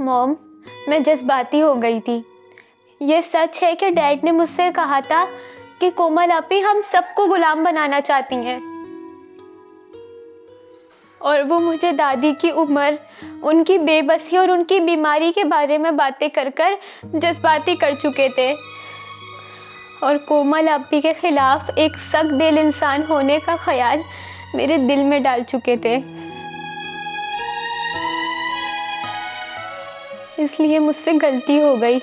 Mom, मैं जज्बाती हो गई थी। ये सच है कि डैड ने मुझसे कहा था कि कोमल आपी हम सबको गुलाम बनाना चाहती हैं, और वो मुझे दादी की उम्र, उनकी बेबसी और उनकी बीमारी के बारे में बातें कर कर जज्बाती कर चुके थे, और कोमल आपी के खिलाफ एक सख्त दिल इंसान होने का ख्याल मेरे दिल में डाल चुके थे। इसलिए मुझसे गलती हो गई।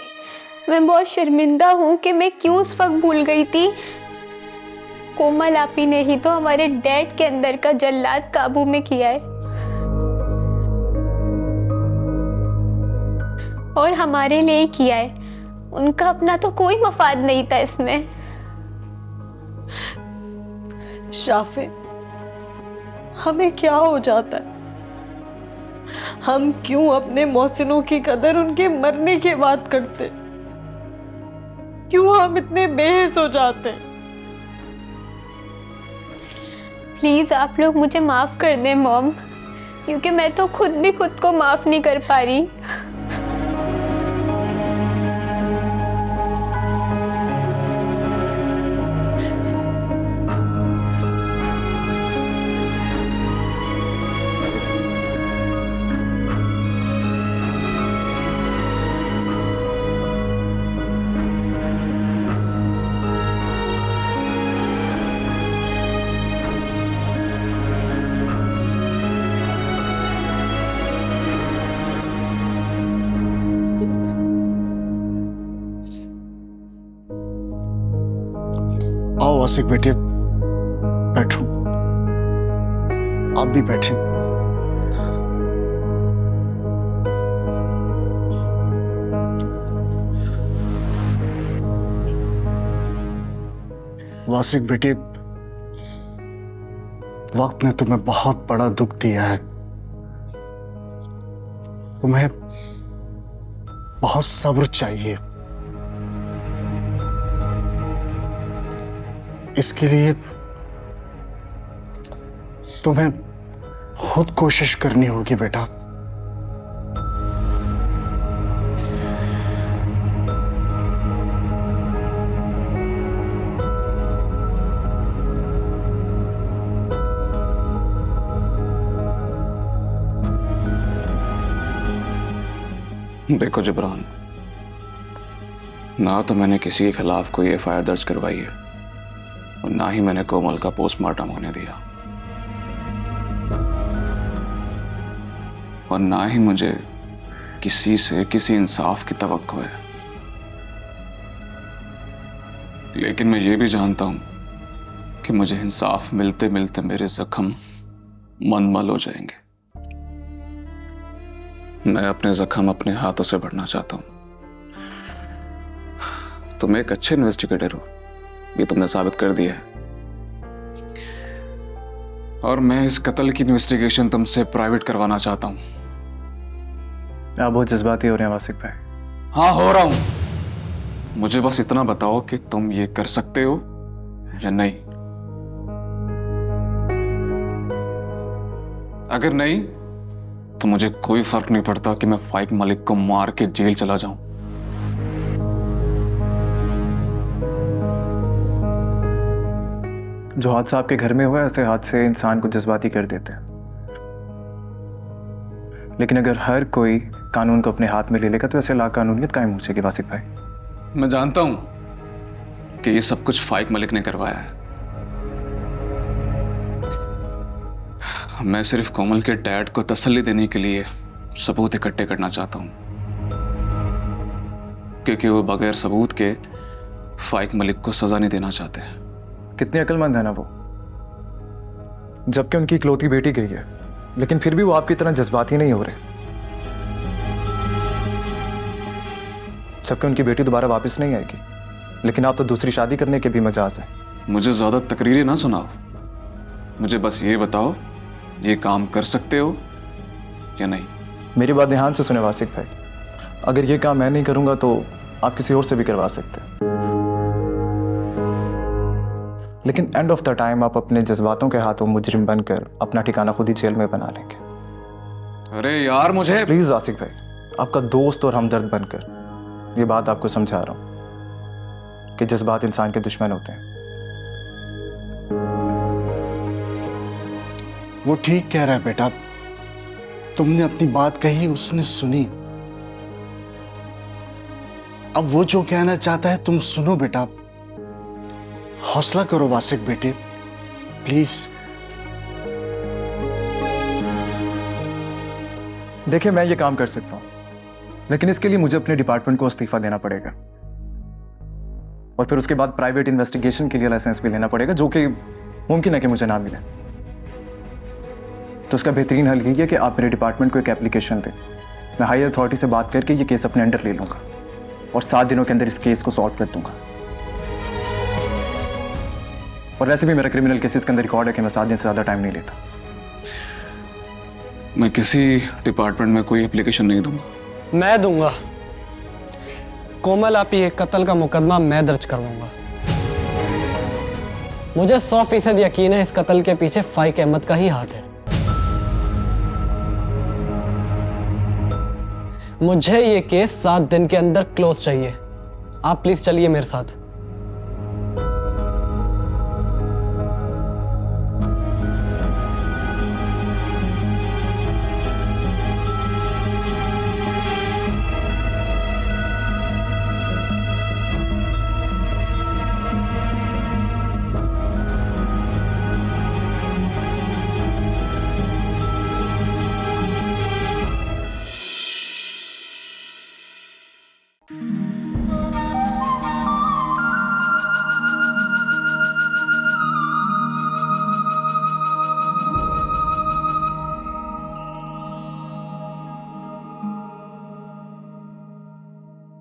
मैं बहुत शर्मिंदा हूँ कि मैं क्यों उस वक्त भूल गई थी। कोमल आपी ने ही तो हमारे डैड के अंदर का जल्लाद काबू में किया है, और हमारे लिए ही किया है। उनका अपना तो कोई मफाद नहीं था इसमें। शाफे, हमें क्या हो जाता है? हम क्यों अपने मोहसिनों की कदर उनके मरने के बाद करते? क्यों हम इतने बेहिस हो जाते हैं? प्लीज आप लोग मुझे माफ कर दें मॉम, क्योंकि मैं तो खुद भी खुद को माफ नहीं कर पा रही। आओ वासिक बेटे, बैठो। आप भी बैठे। वासिक बेटे, वक्त ने तुम्हें बहुत बड़ा दुख दिया है। तुम्हें बहुत सब्र चाहिए। इसके लिए तुम्हें खुद कोशिश करनी होगी बेटा। देखो जिब्रान, ना तो मैंने किसी के खिलाफ कोई एफआईआर दर्ज करवाई है, और ना ही मैंने कोमल का पोस्टमार्टम होने दिया, और ना ही मुझे किसी से किसी इंसाफ की तवक्को है। लेकिन मैं ये भी जानता हूं कि मुझे इंसाफ मिलते मिलते मेरे जख्म मनमल हो जाएंगे। मैं अपने जख्म अपने हाथों से भरना चाहता हूं। तुम एक अच्छे इन्वेस्टिगेटर हो, ये तुमने साबित कर दिया है, और मैं इस कत्ल की इन्वेस्टिगेशन तुमसे प्राइवेट करवाना चाहता हूं। आप बहुत जज्बाती हो रहे हैं वासिक भाई। हाँ, हो रहा हूं। मुझे बस इतना बताओ कि तुम ये कर सकते हो या नहीं। अगर नहीं तो मुझे कोई फर्क नहीं पड़ता कि मैं फाइक मलिक को मार के जेल चला जाऊं। जो हादसा आपके घर में हुआ है, ऐसे हादसे इंसान को जज्बाती कर देते हैं। लेकिन अगर हर कोई कानून को अपने हाथ में ले लेगा तो ऐसे लाकानूनियत कायम हो जाएगी वासिक भाई। मैं जानता हूं कि ये सब कुछ फाइक मलिक ने करवाया है। मैं सिर्फ कोमल के डैड को तसल्ली देने के लिए सबूत इकट्ठे करना चाहता हूं, क्योंकि वो बगैर सबूत के फाइक मलिक को सजा नहीं देना चाहते। कितने अक्लमंद है ना वो, जबकि उनकी इकलौती बेटी गई है, लेकिन फिर भी वो आपकी तरह जज्बाती नहीं हो रहे। जबकि उनकी बेटी दोबारा वापस नहीं आएगी, लेकिन आप तो दूसरी शादी करने के भी मजाज हैं। मुझे ज्यादा तकरीरें ना सुनाओ, मुझे बस ये बताओ, ये काम कर सकते हो या नहीं। मेरी बात ध्यान से सुने वासिक भाई, अगर ये काम मैं नहीं करूंगा तो आप किसी और से भी करवा सकते हैं, लेकिन एंड ऑफ द टाइम आप अपने जज्बातों के हाथों मुजरिम बनकर अपना ठिकाना खुद ही जेल में बना लेंगे। अरे यार, मुझे प्लीज वासिक भाई, आपका दोस्त और हमदर्द बनकर ये बात आपको समझा रहा हूं कि जज्बात इंसान के दुश्मन होते हैं। वो ठीक कह रहा है बेटा, तुमने अपनी बात कही, उसने सुनी। अब वो जो कहना चाहता है तुम सुनो बेटा। हौसला करो वासिक बेटे, प्लीज। देखिए, मैं ये काम कर सकता हूं, लेकिन इसके लिए मुझे अपने डिपार्टमेंट को इस्तीफा देना पड़ेगा और फिर उसके बाद प्राइवेट इन्वेस्टिगेशन के लिए लाइसेंस भी लेना पड़ेगा, जो कि मुमकिन है कि मुझे ना मिले। तो उसका बेहतरीन हल यही है कि आप मेरे डिपार्टमेंट को एक एप्लीकेशन दें। मैं हाई अथॉरिटी से बात करके ये केस अपने अंडर ले लूंगा और 7 दिनों के अंदर इस केस को सॉल्व कर दूंगा। और वैसे भी मेरा क्रिमिनल केसेस के अंदर रिकॉर्ड है कि मैं 7 दिन से ज़्यादा टाइम नहीं लेता। मैं किसी डिपार्टमेंट में कोई एप्लीकेशन नहीं दूंगा। मैं दूंगा। कोमल आपी के कत्ल का मुकदमा मैं दर्ज करवाऊंगा। मुझे 100% यकीन है इस कत्ल के पीछे फाइक अहमद का ही हाथ है। मुझे ये केस 7 दिन के अंदर क्लोज चाहिए। आप प्लीज चलिए मेरे साथ।